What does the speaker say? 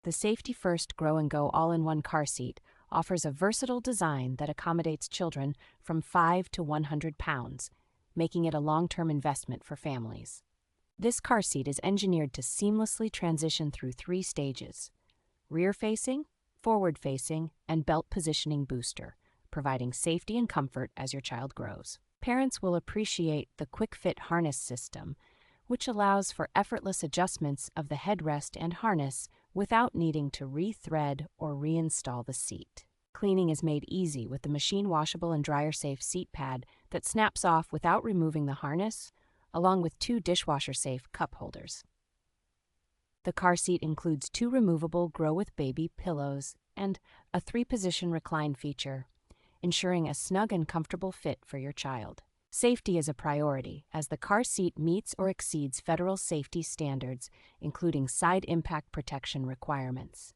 The Safety First Grow and Go all-in-one car seat offers a versatile design that accommodates children from 5 to 100 pounds, making it a long-term investment for families. This car seat is engineered to seamlessly transition through 3 stages: rear-facing, forward-facing, and belt positioning booster, providing safety and comfort as your child grows. Parents will appreciate the QuickFit harness system, which allows for effortless adjustments of the headrest and harness without needing to rethread or reinstall the seat. Cleaning is made easy with the machine-washable and dryer-safe seat pad that snaps off without removing the harness, along with 2 dishwasher-safe cup holders. The car seat includes 2 removable grow-with-baby pillows and a 3-position recline feature, ensuring a snug and comfortable fit for your child. Safety is a priority as the car seat meets or exceeds federal safety standards, including side impact protection requirements.